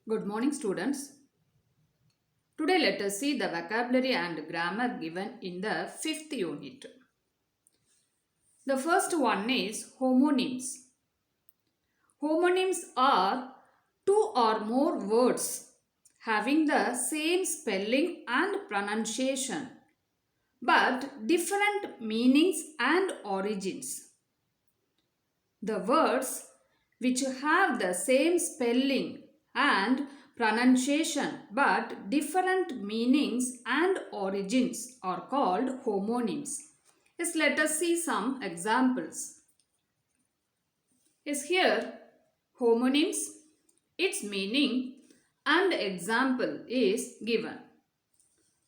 Good morning, students. Today, let us see the vocabulary and grammar given in the fifth unit. The first one is homonyms. Homonyms are two or more words having the same spelling and pronunciation but different meanings and origins. The words which have the same spelling and pronunciation but different meanings and origins are called homonyms. Yes, let us see some examples. Yes, here homonyms, its meaning and example is given.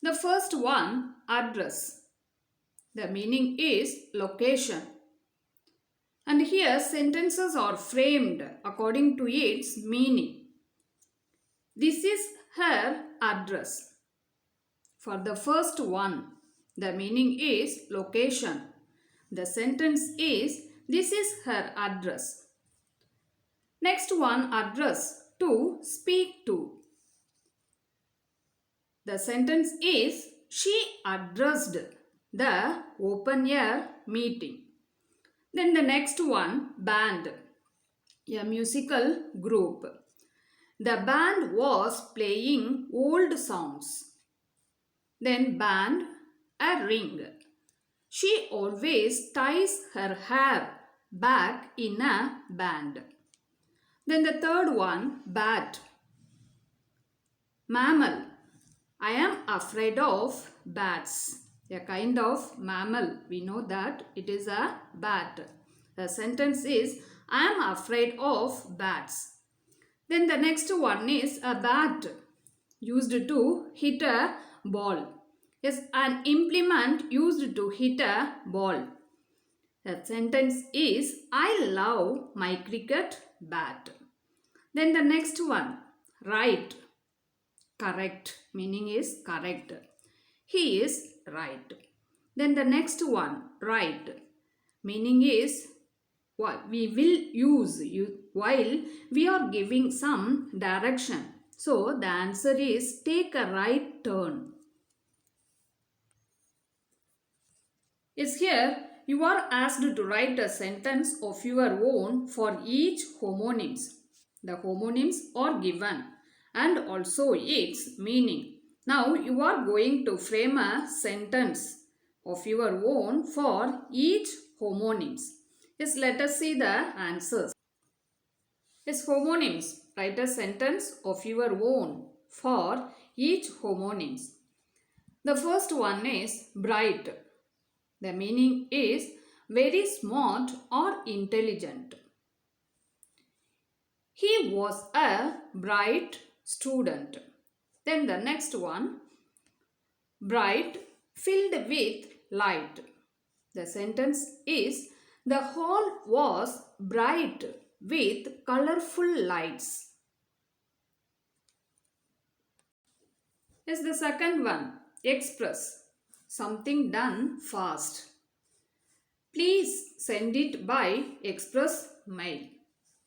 The first one, address. The meaning is location. And here sentences are framed according to its meaning. This is her address. For the first one, the meaning is location. The sentence is, this is her address. Next one, address, to speak to. The sentence is, she addressed the open air meeting. Then the next one, band, a musical group. The band was playing old songs. Then band, a ring. She always ties her hair back in a band. Then the third one, bat. Mammal. I am afraid of bats. A kind of mammal. We know that it is a bat. The sentence is, I am afraid of bats. Then the next one is a bat, used to hit a ball. Yes, an implement used to hit a ball. The sentence is, I love my cricket bat. Then the next one, right. Correct, meaning is correct. He is right. Then the next one, right, meaning is what we will use while we are giving some direction. So the answer is take a right turn. Is here you are asked to write a sentence of your own for each homonyms. The homonyms are given and also its meaning. Now you are going to frame a sentence of your own for each homonyms. Yes, let us see the answers. Yes, homonyms. Write a sentence of your own for each homonyms. The first one is bright. The meaning is very smart or intelligent. He was a bright student. Then the next one, bright filled with light. The sentence is, the hall was bright with colorful lights. Yes, the second one, express, something done fast. Please send it by express mail.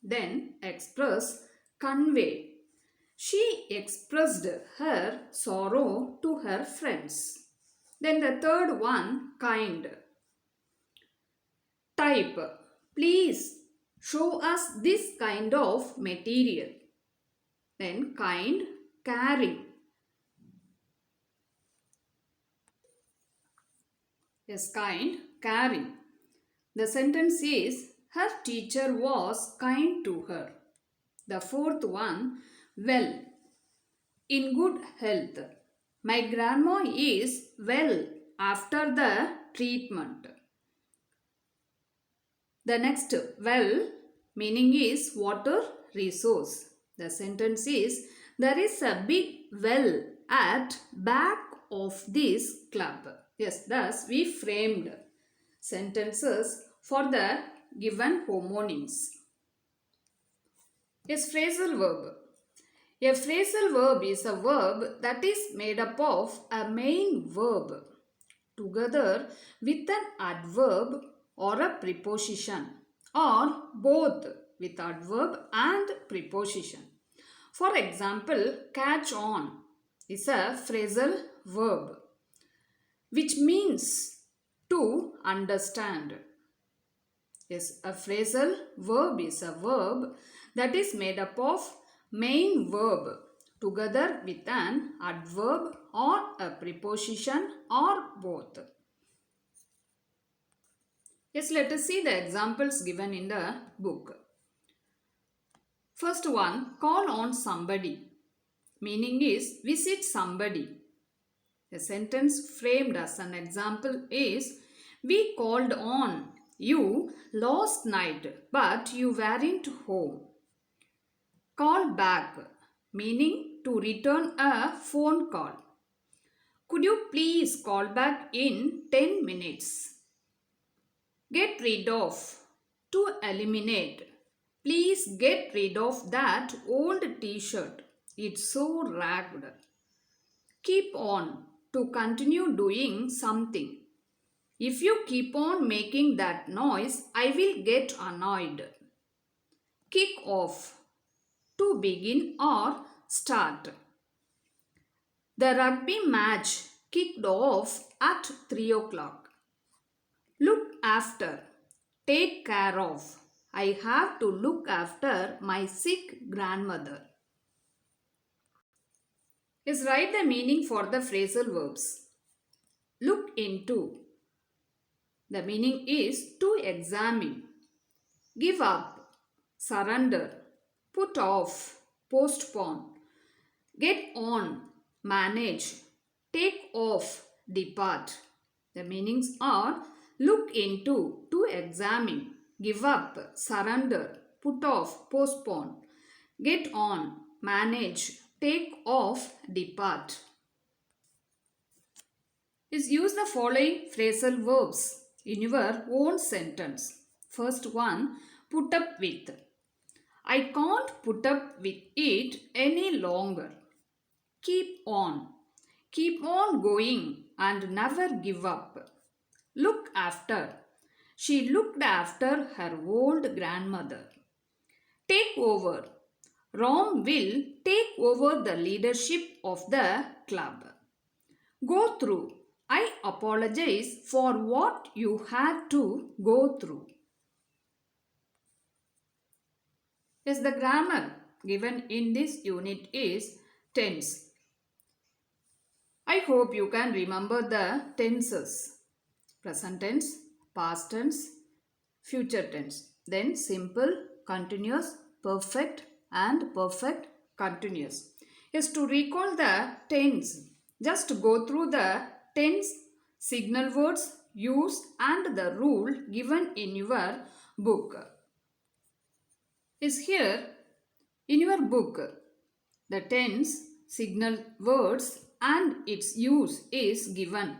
Then express, convey. She expressed her sorrow to her friends. Then the third one, kind. Type. Please show us this kind of material. Then kind, caring. Yes, kind, caring. The sentence is, her teacher was kind to her. The fourth one, well, in good health. My grandma is well after the treatment. The next, well, meaning is water resource. The sentence is, there is a big well at back of this club. Yes, thus we framed sentences for the given homonyms. Yes, phrasal verb. A phrasal verb is a verb that is made up of a main verb together with an adverb or a preposition, or both with adverb and preposition. For example, catch on is a phrasal verb which means to understand. Yes, a phrasal verb is a verb that is made up of main verb together with an adverb or a preposition or both. Yes, let us see the examples given in the book. First one, call on somebody. Meaning is visit somebody. A sentence framed as an example is, we called on you last night but you weren't home. Call back, meaning to return a phone call. Could you please call back in 10 minutes? Get rid of, to eliminate. Please get rid of that old t-shirt. It's so ragged. Keep on, to continue doing something. If you keep on making that noise, I will get annoyed. Kick off, to begin or start. The rugby match kicked off at 3 o'clock. Look after, take care of. I have to look after my sick grandmother. Is write the meaning for the phrasal verbs. Look into. The meaning is to examine. Give up, surrender, put off, postpone. Get on, manage, take off, depart. The meanings are look into, to examine, give up, surrender, put off, postpone, get on, manage, take off, depart. Is use the following phrasal verbs in your own sentence. First one, put up with. I can't put up with it any longer. Keep on. Keep on going and never give up. Look after. She looked after her old grandmother. Take over. Rom will take over the leadership of the club. Go through. I apologize for what you had to go through. Yes, the grammar given in this unit is tense. I hope you can remember the tenses. Present tense, past tense, future tense. Then simple, continuous, perfect and perfect continuous. Yes, to recall the tense, just go through the tense signal words used and the rule given in your book. Is here in your book the tense signal words and its use is given.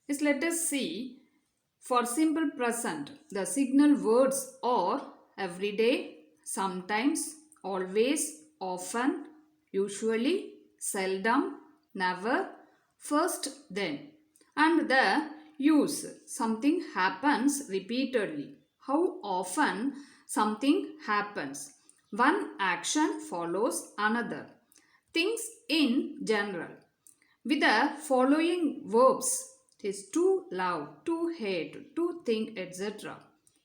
Is let us see. For simple present, the signal words are everyday, sometimes, always, often, usually, seldom, never, first, then. And the use, something happens repeatedly. How often something happens. One action follows another. Things in general. With the following verbs, it is to love, to hate, to think, etc.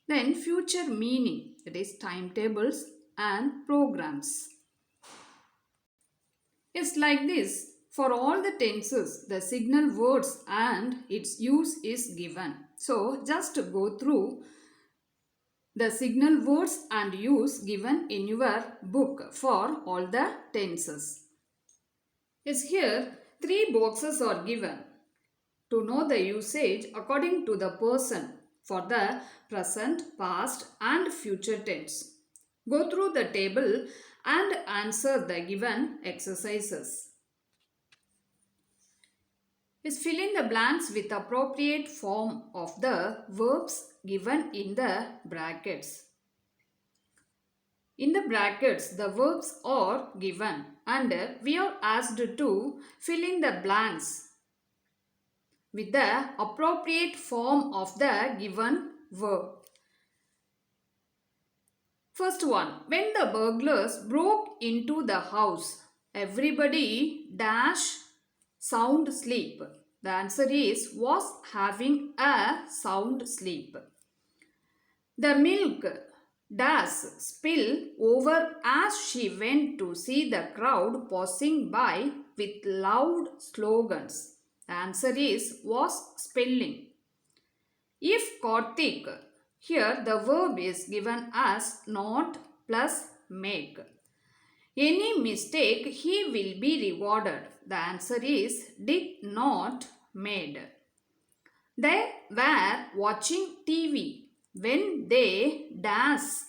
Then future meaning, that is timetables and programs. It's like this. For all the tenses, the signal words and its use is given. So just go through the signal words and use given in your book for all the tenses. Yes, here 3 boxes are given to know the usage according to the person for the present, past and future tense. Go through the table and answer the given exercises. Is fill in the blanks with appropriate form of the verbs given in the brackets. In the brackets, the verbs are given and we are asked to fill in the blanks with the appropriate form of the given verb. First one, when the burglars broke into the house, everybody dash sound sleep. The answer is was having a sound sleep. The milk does spill over as she went to see the crowd passing by with loud slogans. The answer is was spilling. If Karthik, here the verb is given as not plus make. Any mistake he will be rewarded. The answer is did not made. They were watching TV when they dance.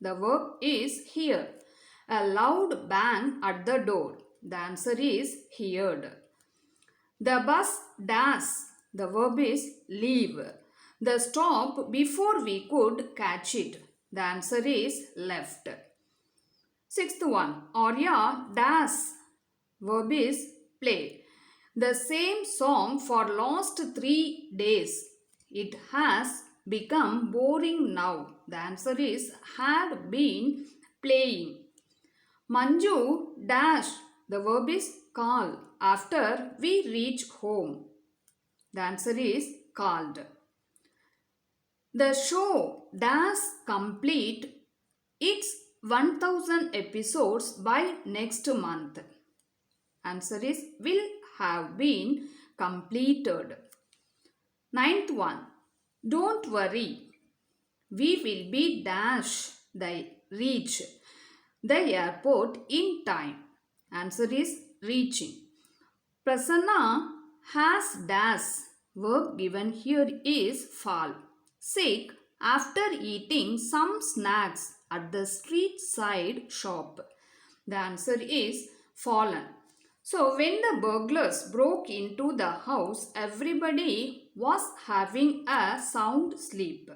The verb is here. A loud bang at the door. The answer is heard. The bus does. The verb is leave. The stop before we could catch it. The answer is left. Sixth one, Arya does. Verb is play. The same song for last 3 days. It has become boring now. The answer is had been playing. Manju dash. The verb is call. After we reach home. The answer is called. The show does complete its 1000 episodes by next month. Answer is will have been completed. Ninth one. Don't worry. We will be dash the reach the airport in time. Answer is reaching. Prasanna has dash. Verb given here is fall. Sick after eating some snacks at the street side shop. The answer is fallen. So when the burglars broke into the house, everybody was having a sound sleep.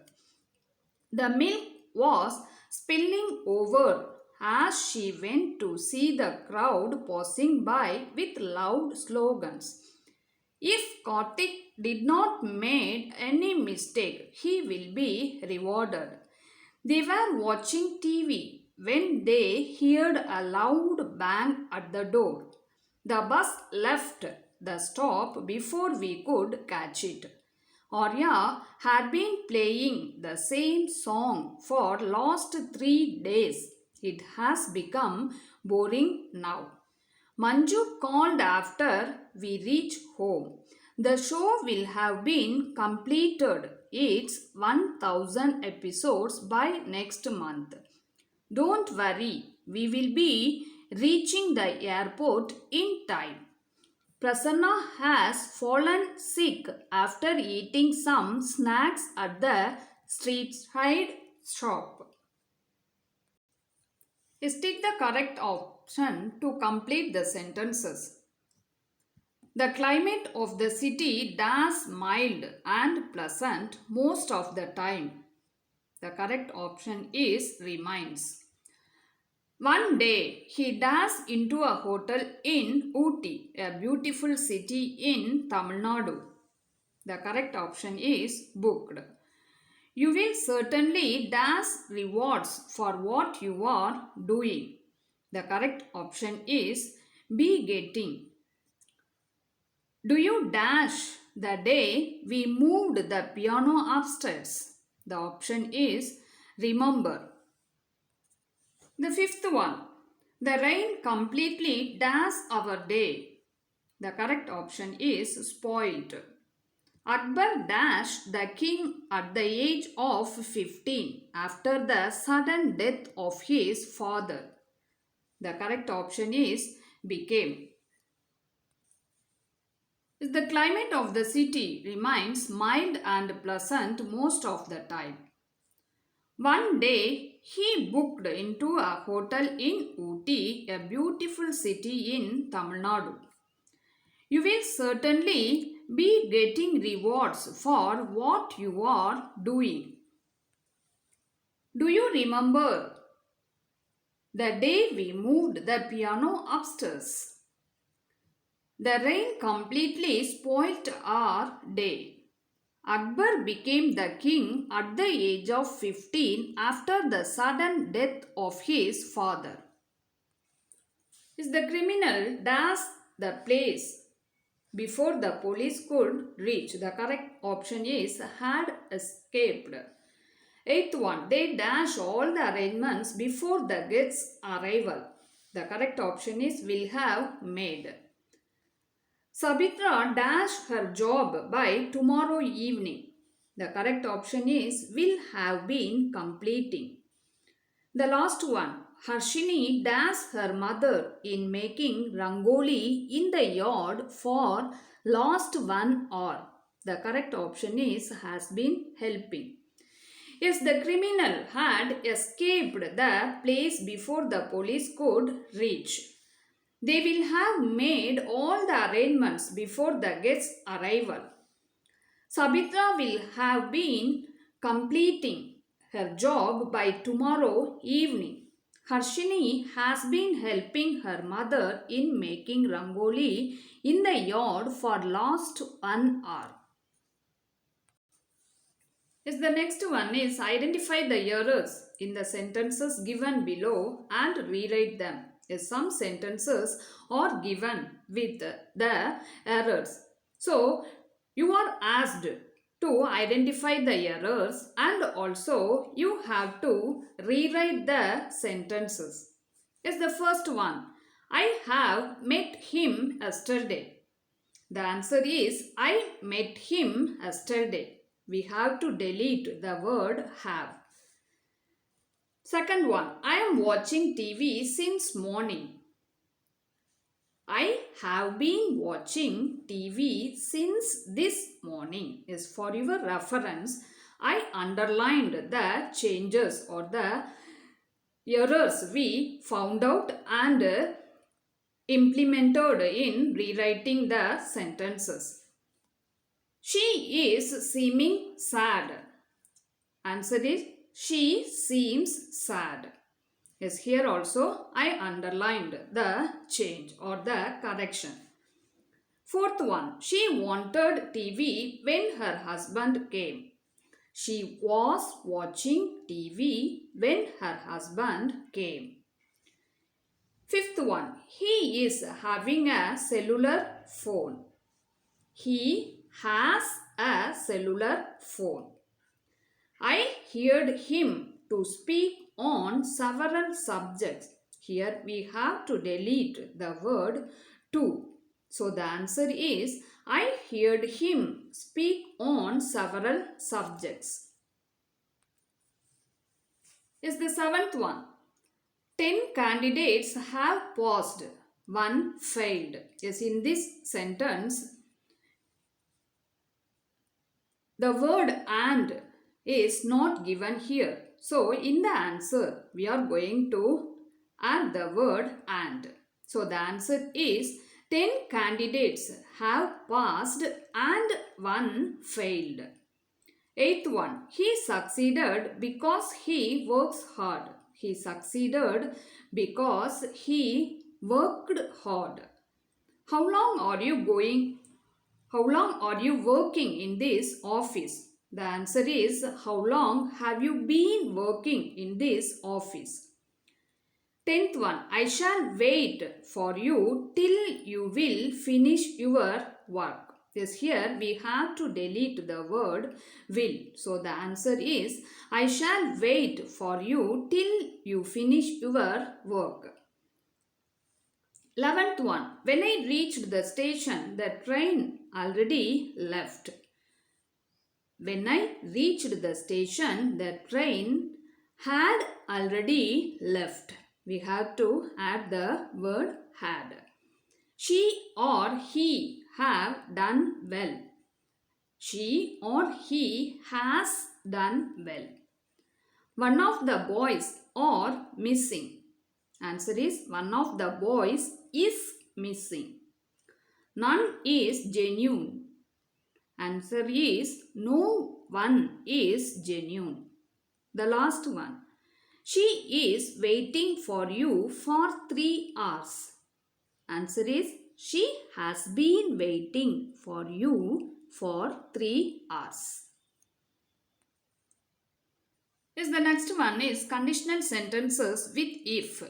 The milk was spilling over as she went to see the crowd passing by with loud slogans. If Karthik did not make any mistake, he will be rewarded. They were watching TV when they heard a loud bang at the door. The bus left the stop before we could catch it. Arya had been playing the same song for last 3 days. It has become boring now. Manju called after we reach home. The show will have been completed its 1000 episodes by next month. Don't worry, we will be reaching the airport in time. Prasanna has fallen sick after eating some snacks at the street side shop. Is take the correct option to complete the sentences. The climate of the city does mild and pleasant most of the time. The correct option is remains. One day he does into a hotel in Ooty, a beautiful city in Tamil Nadu. The correct option is booked. You will certainly dash rewards for what you are doing. The correct option is be getting. Do you dash the day we moved the piano upstairs? The option is remember. The fifth one. The rain completely does our day. The correct option is spoiled. Akbar dashed the king at the age of 15 after the sudden death of his father. The correct option is became. The climate of the city remains mild and pleasant most of the time. One day he booked into a hotel in Ooty, a beautiful city in Tamil Nadu. You will certainly be getting rewards for what you are doing. Do you remember the day we moved the piano upstairs? The rain completely spoilt our day. Akbar became the king at the age of 15 after the sudden death of his father. Is the criminal dash the place before the police could reach? The correct option is had escaped. Eighth one, they dash all the arrangements before the guest's arrival. The correct option is will have made. Sabitra dash her job by tomorrow evening. The correct option is will have been completing. The last one, Harshini dash her mother in making rangoli in the yard for last 1 hour. The correct option is has been helping. Yes, the criminal had escaped the place before the police could reach. They will have made all the arrangements before the guest's arrival. Sabitra will have been completing her job by tomorrow evening. Harshini has been helping her mother in making rangoli in the yard for last 1 hour. Yes, the next one is identify the errors in the sentences given below and rewrite them. Yes, some sentences are given with the errors. So, you are asked to identify the errors and also you have to rewrite the sentences. Yes, the first one. I have met him yesterday. The answer is I met him yesterday. We have to delete the word have. Second one, I am watching TV since morning. I have been watching TV since this morning. Is for your reference, I underlined the changes or the errors we found out and implemented in rewriting the sentences. She is seeming sad. Answer is she seems sad. Yes, here also I underlined the change or the correction. Fourth one, she wanted TV when her husband came. She was watching TV when her husband came. Fifth one, he is having a cellular phone. He has a cellular phone. I heard him to speak on several subjects. Here we have to delete the word to. So the answer is I heard him speak on several subjects. Is the seventh one. 10 candidates have passed, 1 failed. Yes, in this sentence, the word and is not given here. So, in the answer, we are going to add the word and. So, the answer is 10 candidates have passed and 1 failed. Eighth one, he succeeded because he works hard. He succeeded because he worked hard. How long are you working in this office? The answer is how long have you been working in this office? 10th one, I shall wait for you till you will finish your work. Yes, here we have to delete the word will. So the answer is I shall wait for you till you finish your work. 11th one, when I reached the station, the train already left. When I reached the station, the train had already left. We have to add the word had. She or he have done well. She or he has done well. One of the boys are missing. Answer is one of the boys is missing. None is genuine. Answer is no one is genuine. The last one. She is waiting for you for 3 hours. Answer is She has been waiting for you for 3 hours. Yes, the next one is conditional sentences with if.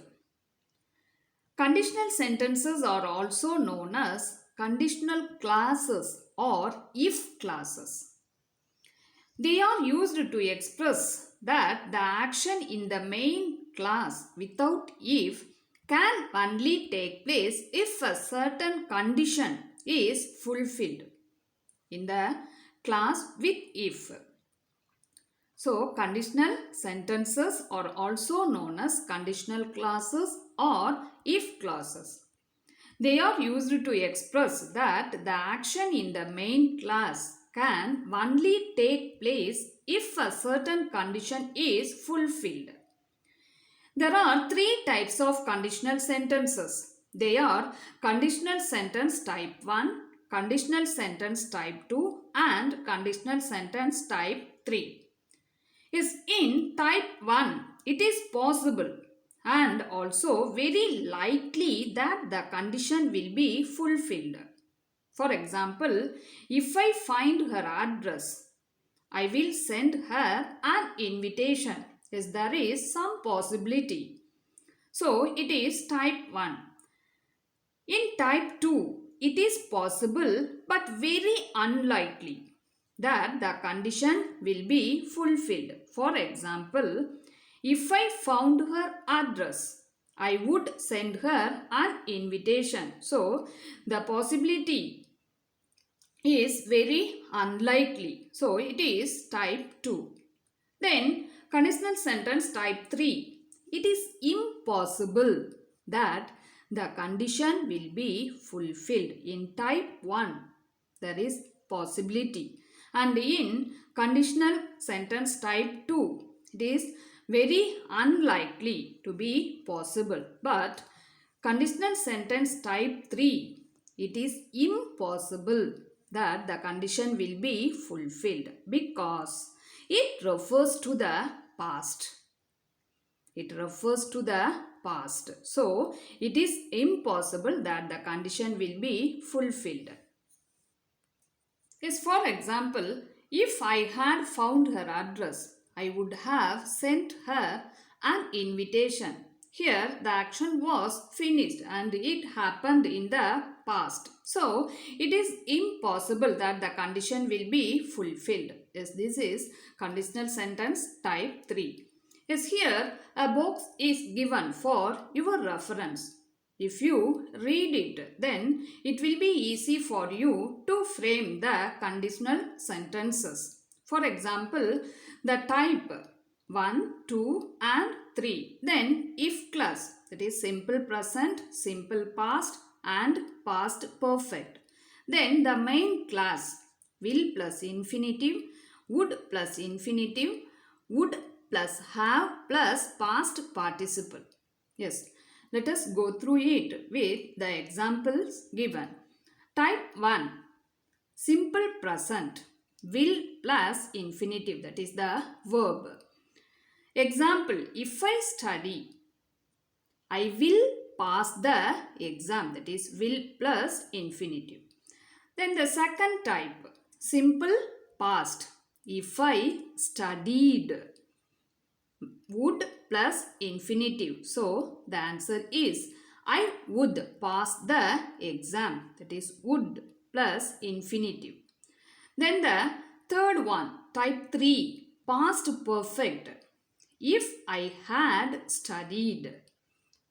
Conditional sentences are also known as conditional clauses or if clauses. They are used to express that the action in the main clause without if can only take place if a certain condition is fulfilled in the clause with if. So, conditional sentences are also known as conditional clauses or if clauses. They are used to express that the action in the main clause can only take place if a certain condition is fulfilled. There are 3 types of conditional sentences. They are conditional sentence type 1, conditional sentence type 2 and conditional sentence type 3. Is in type 1, it is possible and also very likely that the condition will be fulfilled. For example, if I find her address, I will send her an invitation. Yes, there is some possibility. So, it is type 1. In type 2, it is possible but very unlikely that the condition will be fulfilled. For example, if I found her address, I would send her an invitation. So, the possibility is very unlikely. So, it is type 2. Then, conditional sentence type 3. It is impossible that the condition will be fulfilled. In type 1, there is possibility. And in conditional sentence type 2, it is very unlikely to be possible. But conditional sentence type 3, it is impossible that the condition will be fulfilled because it refers to the past. It refers to the past. So, it is impossible that the condition will be fulfilled. Yes, for example, if I had found her address, I would have sent her an invitation. Here, the action was finished and it happened in the past. So, it is impossible that the condition will be fulfilled. Yes, this is conditional sentence type 3. Yes, here a box is given for your reference. If you read it, then it will be easy for you to frame the conditional sentences. For example, the type 1, 2 and 3. Then if clause, that is simple present, simple past and past perfect. Then the main clause, will plus infinitive, would plus infinitive, would plus have plus past participle. Yes. Let us go through it with the examples given. Type 1, simple present, will plus infinitive, that is the verb. Example, if I study, I will pass the exam, that is will plus infinitive. Then the second type, simple past, if I studied, would plus infinitive. So, the answer is I would pass the exam. That is would plus infinitive. Then the third one, type 3, past perfect. If I had studied,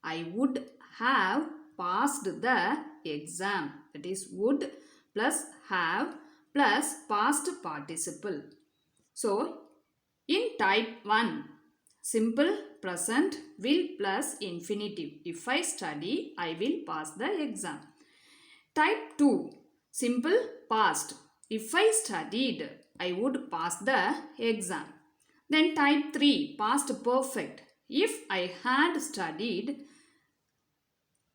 I would have passed the exam. That is would plus have plus past participle. So, in type 1, simple present, will plus infinitive. If I study, I will pass the exam. Type 2, simple past. If I studied, I would pass the exam. Then type 3, past perfect. If I had studied,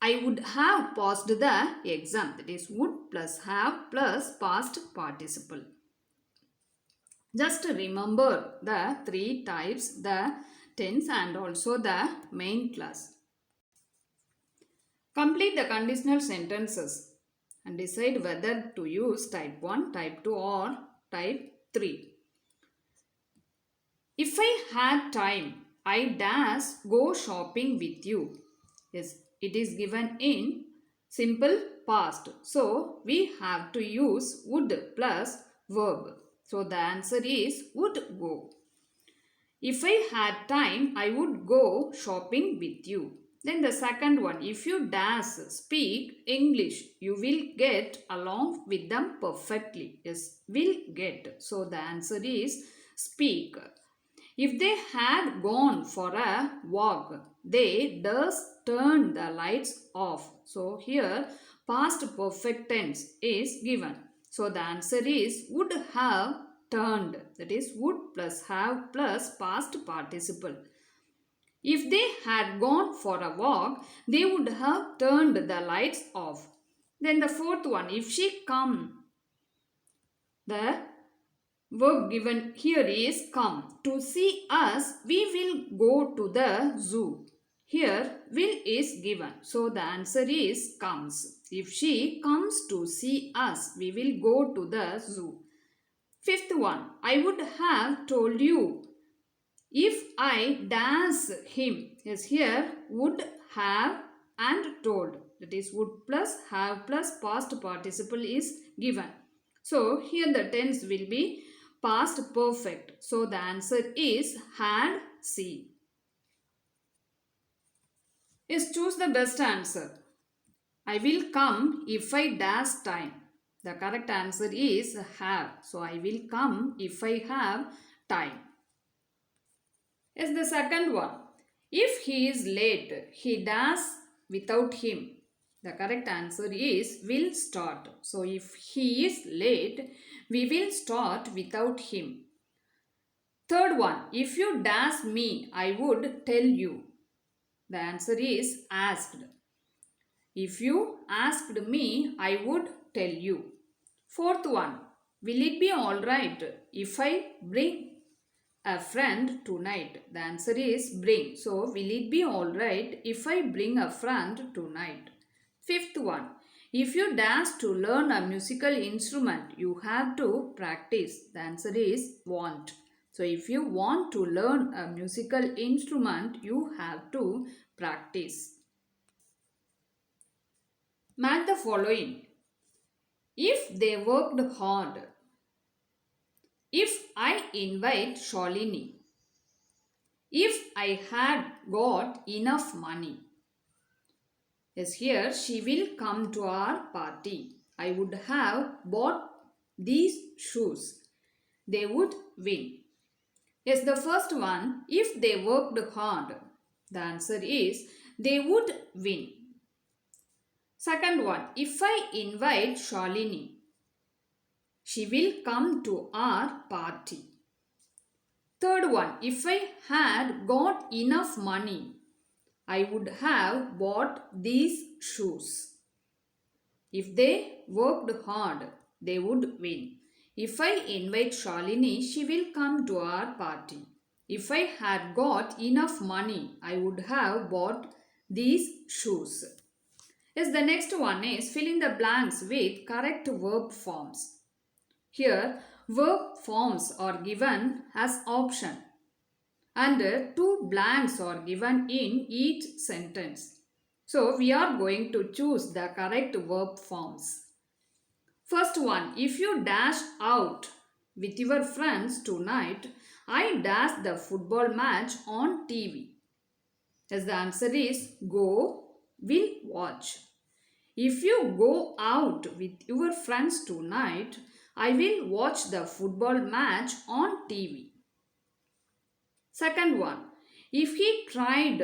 I would have passed the exam. That is would plus have plus past participle. Just remember the 3 types, the tense and also the main clause. Complete the conditional sentences. and decide whether to use type 1, type 2 or type 3. If I had time, I dash go shopping with you. Yes, it is given in simple past. So, we have to use would plus verb. So, the answer is would go. If I had time, I would go shopping with you. Then the second one, if you dash speak English, you will get along with them perfectly. Yes, will get. So the answer is speak. If they had gone for a walk, they does turn the lights off. So here past perfect tense is given. So the answer is would have turned. That is would plus have plus past participle. If they had gone for a walk, they would have turned the lights off. Then the fourth one, if she come, the verb given here is come. To see us, we will go to the zoo. Here, will is given. So, the answer is comes. If she comes to see us, we will go to the zoo. Fifth one, I would have told you if I dash him. Yes, here would have and told. That is would plus have plus past participle is given. So, here the tense will be past perfect. So, the answer is had seen. Yes, choose the best answer. I will come if I dash time. The correct answer is have. So, I will come if I have time. Yes, the second one. If he is late, he does without him. The correct answer is will start. So, if he is late, we will start without him. Third one. If you dash me, I would tell you. The answer is asked. If you asked me, I would tell you. Fourth one. Will it be alright if I bring a friend tonight? The answer is bring. So, will it be alright if I bring a friend tonight? Fifth one. If you dash to learn a musical instrument, you have to practice. The answer is want. So, if you want to learn a musical instrument, you have to practice. Match the following. If they worked hard. If I invite Shalini. If I had got enough money. Yes, here she will come to our party. I would have bought these shoes. They would win. Yes, the first one, if they worked hard. The answer is they would win. Second one, if I invite Shalini, she will come to our party. Third one, if I had got enough money, I would have bought these shoes. If they worked hard, they would win. If I invite Shalini, she will come to our party. If I had got enough money, I would have bought these shoes. Yes, the next one is fill in the blanks with correct verb forms. Here, verb forms are given as option and two blanks are given in each sentence. So, we are going to choose the correct verb forms. First one, if you dash out with your friends tonight, I dash the football match on TV. As the answer is go, will watch. If you go out with your friends tonight, I will watch the football match on TV. Second one, if he tried,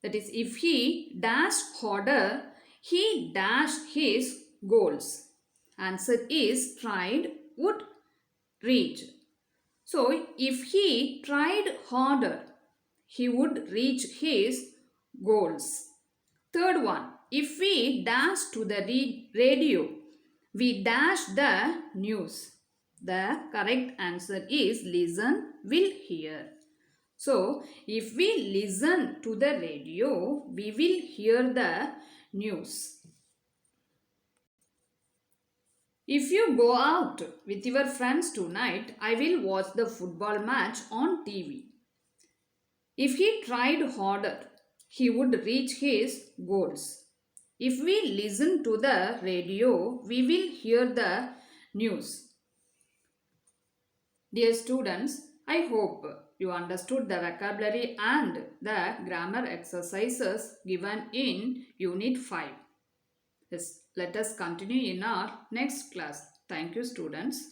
that is if he dashed harder, he dashed his goals. Answer is tried would reach. So if he tried harder, he would reach his goals. Third one, if we dash to the radio, we dash the news. The correct answer is listen, will hear. So, if we listen to the radio, we will hear the news. If you go out with your friends tonight, I will watch the football match on TV. If he tried harder, he would reach his goals. If we listen to the radio, we will hear the news. Dear students, I hope you understood the vocabulary and the grammar exercises given in Unit 5. Yes, let us continue in our next class. Thank you, students.